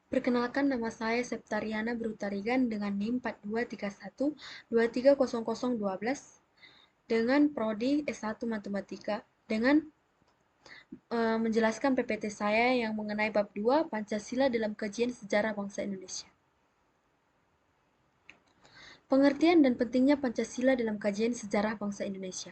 Perkenalkan, nama saya Septariana Brutarigan dengan NIM 4231230012 dengan prodi S1 Matematika dengan menjelaskan PPT saya yang mengenai bab 2 Pancasila dalam kajian sejarah bangsa Indonesia. Pengertian dan pentingnya Pancasila dalam kajian sejarah bangsa Indonesia.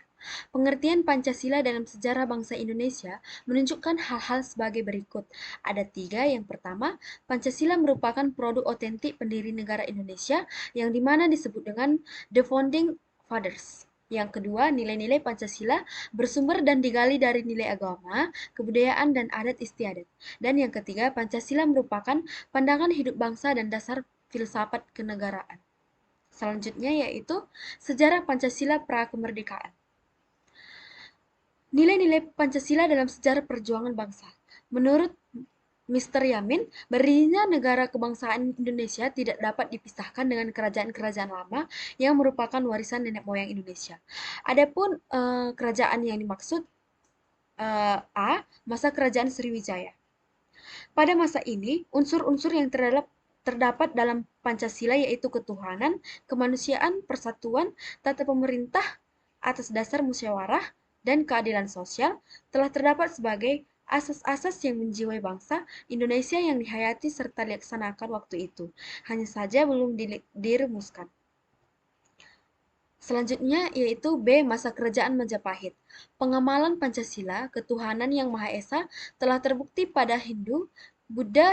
Pengertian Pancasila dalam sejarah bangsa Indonesia menunjukkan hal-hal sebagai berikut. Ada 3. Yang pertama, Pancasila merupakan produk otentik pendiri negara Indonesia yang dimana disebut dengan The Founding Fathers. Yang kedua, nilai-nilai Pancasila bersumber dan digali dari nilai agama, kebudayaan, dan adat istiadat. Dan yang ketiga, Pancasila merupakan pandangan hidup bangsa dan dasar filsafat kenegaraan. Selanjutnya yaitu sejarah Pancasila pra-kemerdekaan. Nilai-nilai Pancasila dalam sejarah perjuangan bangsa. Menurut Mr. Yamin, berdirinya negara kebangsaan Indonesia tidak dapat dipisahkan dengan kerajaan-kerajaan lama yang merupakan warisan nenek moyang Indonesia. Adapun kerajaan yang dimaksud A, masa kerajaan Sriwijaya. Pada masa ini, unsur-unsur yang terdapat dalam Pancasila yaitu ketuhanan, kemanusiaan, persatuan, tata pemerintah atas dasar musyawarah, dan keadilan sosial telah terdapat sebagai asas-asas yang menjiwai bangsa Indonesia yang dihayati serta dilaksanakan waktu itu. Hanya saja belum dirumuskan. Selanjutnya yaitu B. Masa Kerajaan Majapahit. Pengamalan Pancasila, ketuhanan yang Maha Esa, telah terbukti pada Hindu, Buddha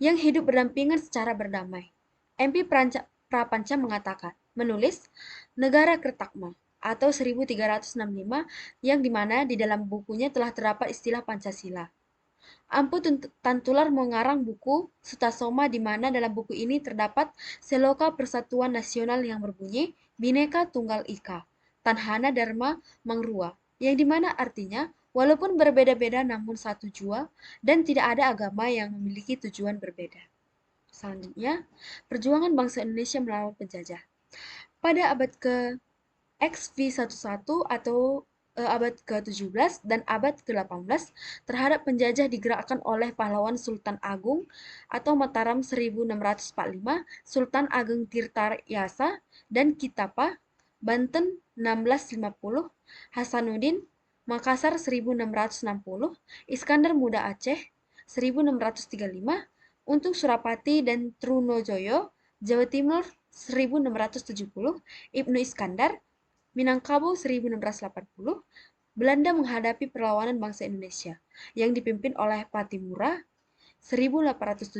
yang hidup berdampingan secara berdamai. MP Prapanca mengatakan, menulis Negara Kertakma atau 1365 yang dimana di dalam bukunya telah terdapat istilah Pancasila. Ampu Tantular mengarang buku Sutasoma di mana dalam buku ini terdapat seloka persatuan nasional yang berbunyi Bhinneka Tunggal Ika, Tanhana Dharma Mangrua, yang dimana artinya walaupun berbeda-beda namun satu jua dan tidak ada agama yang memiliki tujuan berbeda. Selanjutnya, perjuangan bangsa Indonesia melawan penjajah. Pada abad XV11 atau abad ke-17 dan abad ke-18 terhadap penjajah digerakkan oleh pahlawan Sultan Agung atau Mataram 1645, Sultan Ageng Tirtayasa dan Kitapa, Banten 1650, Hasanuddin, Makassar 1660, Iskandar Muda Aceh 1635, untuk Surapati dan Trunojoyo, Jawa Timur 1670, Ibnu Iskandar, Minangkabau 1680, Belanda menghadapi perlawanan bangsa Indonesia yang dipimpin oleh Patimura 1817,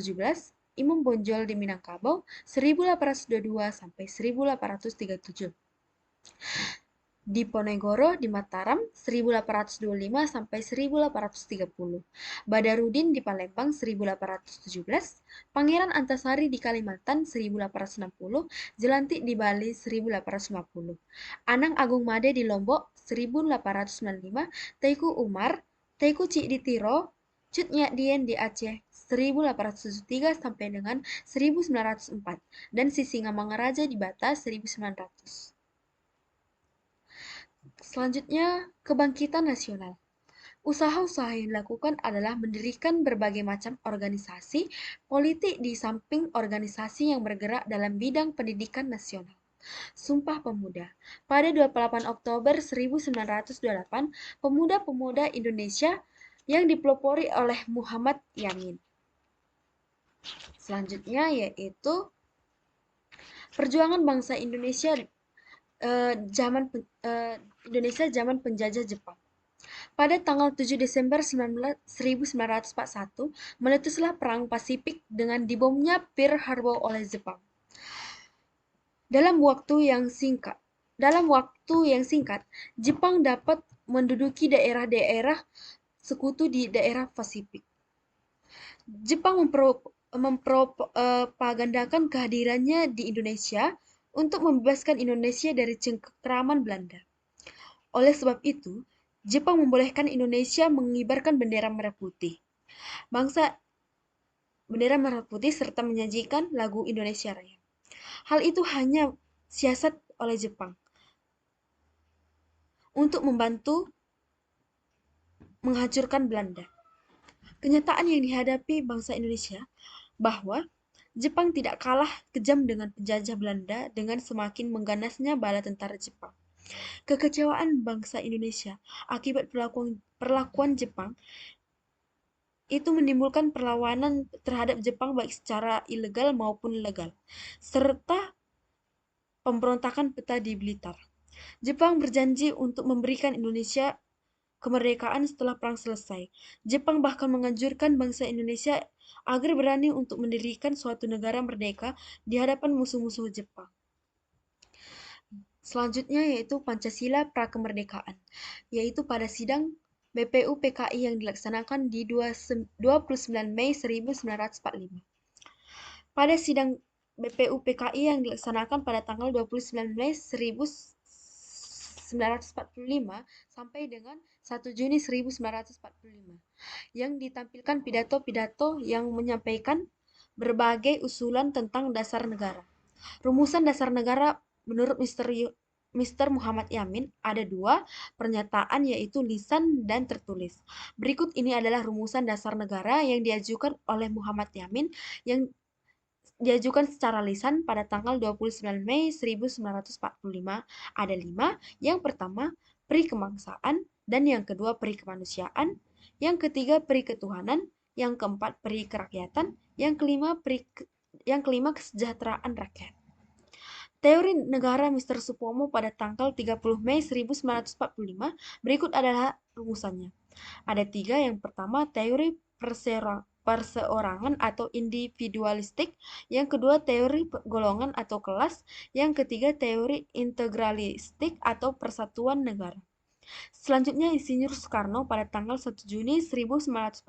Imam Bonjol di Minangkabau 1822 sampai 1837. Diponegoro di Mataram 1825 sampai 1830, Badarudin di Palembang 1817, Pangeran Antasari di Kalimantan 1860, Jelantik di Bali 1850, Anang Agung Made di Lombok 1895, Teuku Umar, Teuku Cik di Tiro, Cut Nyak Dien di Aceh 1873 sampai dengan 1904, dan Sisingamangaraja di Batas 1900. Selanjutnya, kebangkitan nasional. Usaha-usaha yang dilakukan adalah mendirikan berbagai macam organisasi politik di samping organisasi yang bergerak dalam bidang pendidikan nasional. Sumpah Pemuda. Pada 28 Oktober 1928, pemuda-pemuda Indonesia yang dipelopori oleh Muhammad Yamin. Selanjutnya yaitu perjuangan bangsa Indonesia zaman penjajah Jepang. Pada tanggal 7 Desember 1941, meletuslah Perang Pasifik dengan dibomnya Pearl Harbor oleh Jepang. Dalam waktu yang singkat, Jepang dapat menduduki daerah-daerah sekutu di daerah Pasifik. Jepang mempropagandakan kehadirannya di Indonesia untuk membebaskan Indonesia dari cengkraman Belanda. Oleh sebab itu, Jepang membolehkan Indonesia mengibarkan bendera merah putih. Bendera merah putih serta menyajikan lagu Indonesia Raya. Hal itu hanya siasat oleh Jepang untuk membantu menghancurkan Belanda. Kenyataan yang dihadapi bangsa Indonesia bahwa Jepang tidak kalah kejam dengan penjajah Belanda dengan semakin mengganasnya bala tentara Jepang. Kekecewaan bangsa Indonesia akibat perlakuan Jepang itu menimbulkan perlawanan terhadap Jepang baik secara ilegal maupun legal, serta pemberontakan peta di Blitar. Jepang berjanji untuk memberikan Indonesia kemerdekaan setelah perang selesai. Jepang bahkan menganjurkan bangsa Indonesia agar berani untuk mendirikan suatu negara merdeka di hadapan musuh-musuh Jepang. Selanjutnya yaitu Pancasila Prakemerdekaan, yaitu pada sidang BPU PKI yang dilaksanakan di 29 Mei 1945. Pada sidang BPU PKI yang dilaksanakan pada tanggal 29 Mei 1945 sampai dengan 1 Juni 1945, yang ditampilkan pidato-pidato yang menyampaikan berbagai usulan tentang dasar negara. Rumusan dasar negara menurut Mr. Muhammad Yamin ada dua pernyataan, yaitu lisan dan tertulis. Berikut ini adalah rumusan dasar negara yang diajukan oleh Muhammad Yamin yang diajukan secara lisan pada tanggal 29 Mei 1945. Ada 5. Yang pertama, peri kebangsaan, dan yang kedua, peri kemanusiaan, yang ketiga, peri ketuhanan, yang keempat, peri kerakyatan, yang kelima, kesejahteraan rakyat. Teori negara Mr. Supomo pada tanggal 30 Mei 1945 berikut adalah rumusannya. Ada 3. Yang pertama, teori perseorangan atau individualistik, yang kedua teori golongan atau kelas, yang ketiga teori integralistik atau persatuan negara. Selanjutnya Insinyur Soekarno pada tanggal 1 Juni 1945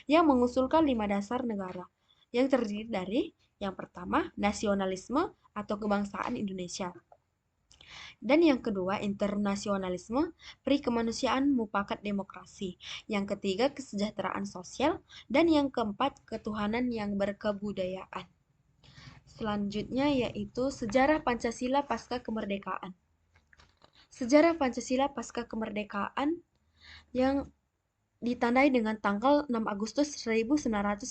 yang mengusulkan 5 dasar negara yang terdiri dari yang pertama nasionalisme atau kebangsaan Indonesia, dan yang kedua, internasionalisme, peri kemanusiaan, mufakat demokrasi. Yang ketiga, kesejahteraan sosial. Dan yang keempat, ketuhanan yang berkebudayaan. Selanjutnya yaitu sejarah Pancasila pasca kemerdekaan. Sejarah Pancasila pasca kemerdekaan yang ditandai dengan tanggal 6 Agustus 1945,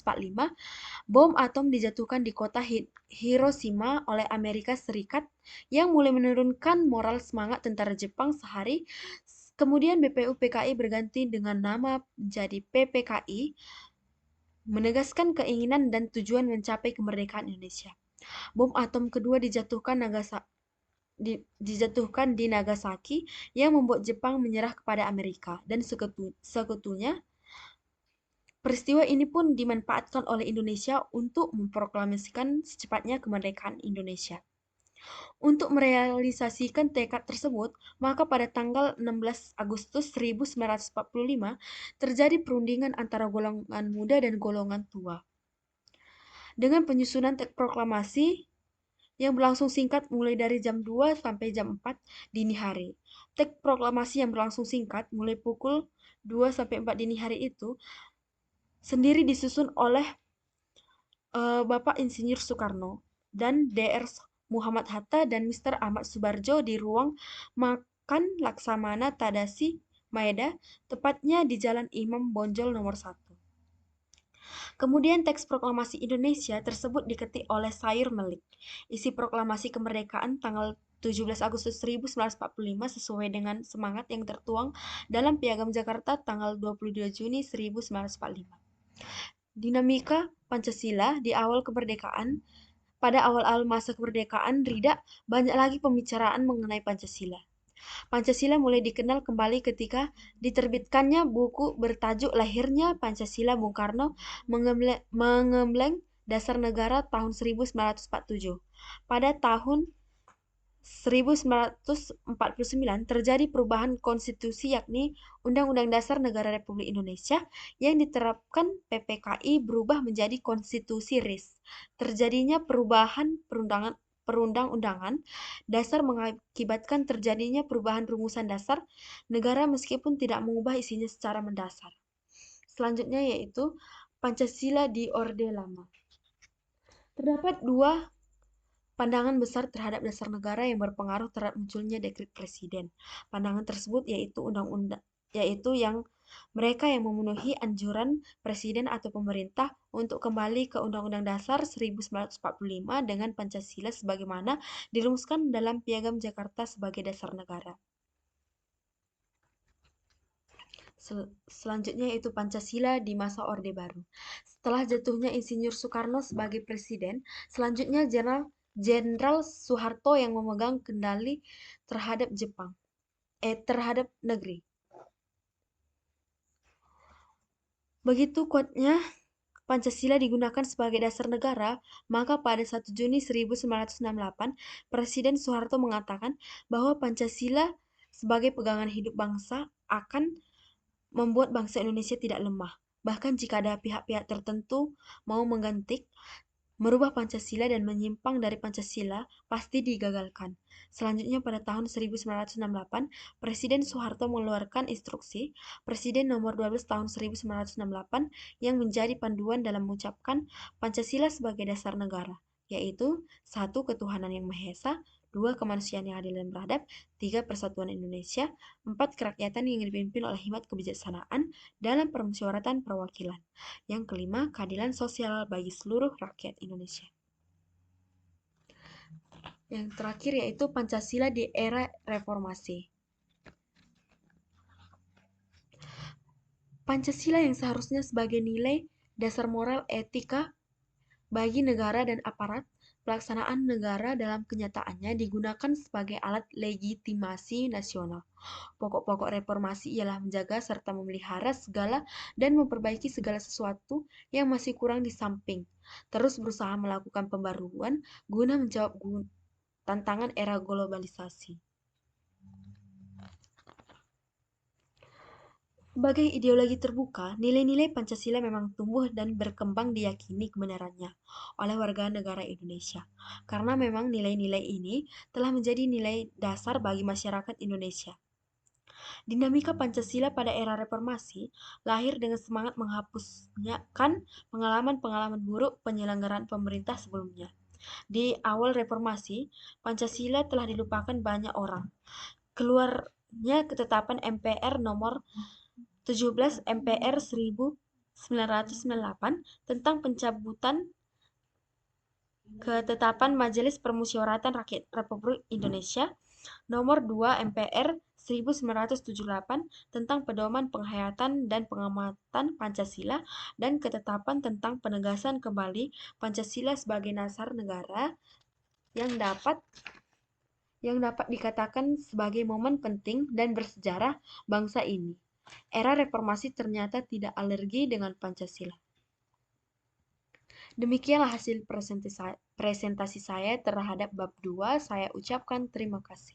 bom atom dijatuhkan di kota Hiroshima oleh Amerika Serikat yang mulai menurunkan moral semangat tentara Jepang sehari. Kemudian BPU PKI berganti dengan nama menjadi PPKI, menegaskan keinginan dan tujuan mencapai kemerdekaan Indonesia. Bom atom kedua dijatuhkan di Nagasaki yang membuat Jepang menyerah kepada Amerika dan sekutunya. Peristiwa ini pun dimanfaatkan oleh Indonesia untuk memproklamasikan secepatnya kemerdekaan Indonesia. Untuk merealisasikan tekad tersebut, maka pada tanggal 16 Agustus 1945 terjadi perundingan antara golongan muda dan golongan tua. Dengan penyusunan teks proklamasi yang berlangsung singkat mulai dari jam 2 sampai jam 4 dini hari. Teks proklamasi yang berlangsung singkat mulai pukul 2 sampai 4 dini hari itu sendiri disusun oleh Bapak Insinyur Soekarno dan Dr. Muhammad Hatta dan Mr. Ahmad Subarjo di ruang makan Laksamana Tadashi Maeda, tepatnya di Jalan Imam Bonjol nomor 1. Kemudian teks proklamasi Indonesia tersebut diketik oleh Sair Melik. Isi proklamasi kemerdekaan tanggal 17 Agustus 1945 sesuai dengan semangat yang tertuang dalam Piagam Jakarta tanggal 22 Juni 1945. Dinamika Pancasila di awal kemerdekaan. Pada awal-awal masa kemerdekaan, Rida, banyak lagi pembicaraan mengenai Pancasila. Pancasila mulai dikenal kembali ketika diterbitkannya buku bertajuk Lahirnya Pancasila Bung Karno Mengembleng Dasar Negara tahun 1947. Pada tahun 1949 terjadi perubahan konstitusi, yakni Undang-Undang Dasar Negara Republik Indonesia yang diterapkan PPKI berubah menjadi Konstitusi RIS. Terjadinya perubahan perundang-undangan dasar mengakibatkan terjadinya perubahan rumusan dasar negara meskipun tidak mengubah isinya secara mendasar. Selanjutnya yaitu Pancasila di Orde Lama. Terdapat dua pandangan besar terhadap dasar negara yang berpengaruh terhadap munculnya dekret presiden. Pandangan tersebut yaitu yang Mereka yang memenuhi anjuran presiden atau pemerintah untuk kembali ke Undang-Undang Dasar 1945 dengan Pancasila sebagaimana dirumuskan dalam Piagam Jakarta sebagai dasar negara. Selanjutnya yaitu Pancasila di masa Orde Baru. Setelah jatuhnya Insinyur Soekarno sebagai presiden, selanjutnya Jenderal Soeharto yang memegang kendali terhadap terhadap negeri. Begitu kuatnya Pancasila digunakan sebagai dasar negara, maka pada 1 Juni 1968, Presiden Soeharto mengatakan bahwa Pancasila sebagai pegangan hidup bangsa akan membuat bangsa Indonesia tidak lemah. Bahkan jika ada pihak-pihak tertentu mau merubah Pancasila dan menyimpang dari Pancasila, pasti digagalkan. Selanjutnya pada tahun 1968, Presiden Soeharto mengeluarkan instruksi Presiden nomor 12 tahun 1968 yang menjadi panduan dalam mengucapkan Pancasila sebagai dasar negara, yaitu 1. Ketuhanan yang Maha Esa, 2. Kemanusiaan yang adil dan beradab, 3. Persatuan Indonesia, 4. Kerakyatan yang dipimpin oleh hikmat kebijaksanaan dalam permusyawaratan perwakilan. Yang kelima, keadilan sosial bagi seluruh rakyat Indonesia. Yang terakhir yaitu Pancasila di era reformasi. Pancasila yang seharusnya sebagai nilai dasar moral etika bagi negara dan aparat pelaksanaan negara dalam kenyataannya digunakan sebagai alat legitimasi nasional. Pokok-pokok reformasi ialah menjaga serta memelihara segala dan memperbaiki segala sesuatu yang masih kurang di samping, terus berusaha melakukan pembaruan guna menjawab tantangan era globalisasi. Sebagai ideologi terbuka, nilai-nilai Pancasila memang tumbuh dan berkembang diyakini kebenarannya oleh warga negara Indonesia. Karena memang nilai-nilai ini telah menjadi nilai dasar bagi masyarakat Indonesia. Dinamika Pancasila pada era reformasi lahir dengan semangat menghapusnya pengalaman-pengalaman buruk penyelenggaraan pemerintah sebelumnya. Di awal reformasi, Pancasila telah dilupakan banyak orang. Keluarnya ketetapan MPR nomor 17 MPR 1998 tentang pencabutan ketetapan Majelis Permusyawaratan Rakyat Republik Indonesia nomor 2 MPR 1978 tentang pedoman penghayatan dan pengamatan Pancasila dan ketetapan tentang penegasan kembali Pancasila sebagai dasar negara yang dapat dikatakan sebagai momen penting dan bersejarah bangsa ini. Era reformasi ternyata tidak alergi dengan Pancasila. Demikianlah hasil presentasi saya terhadap bab 2. Saya ucapkan terima kasih.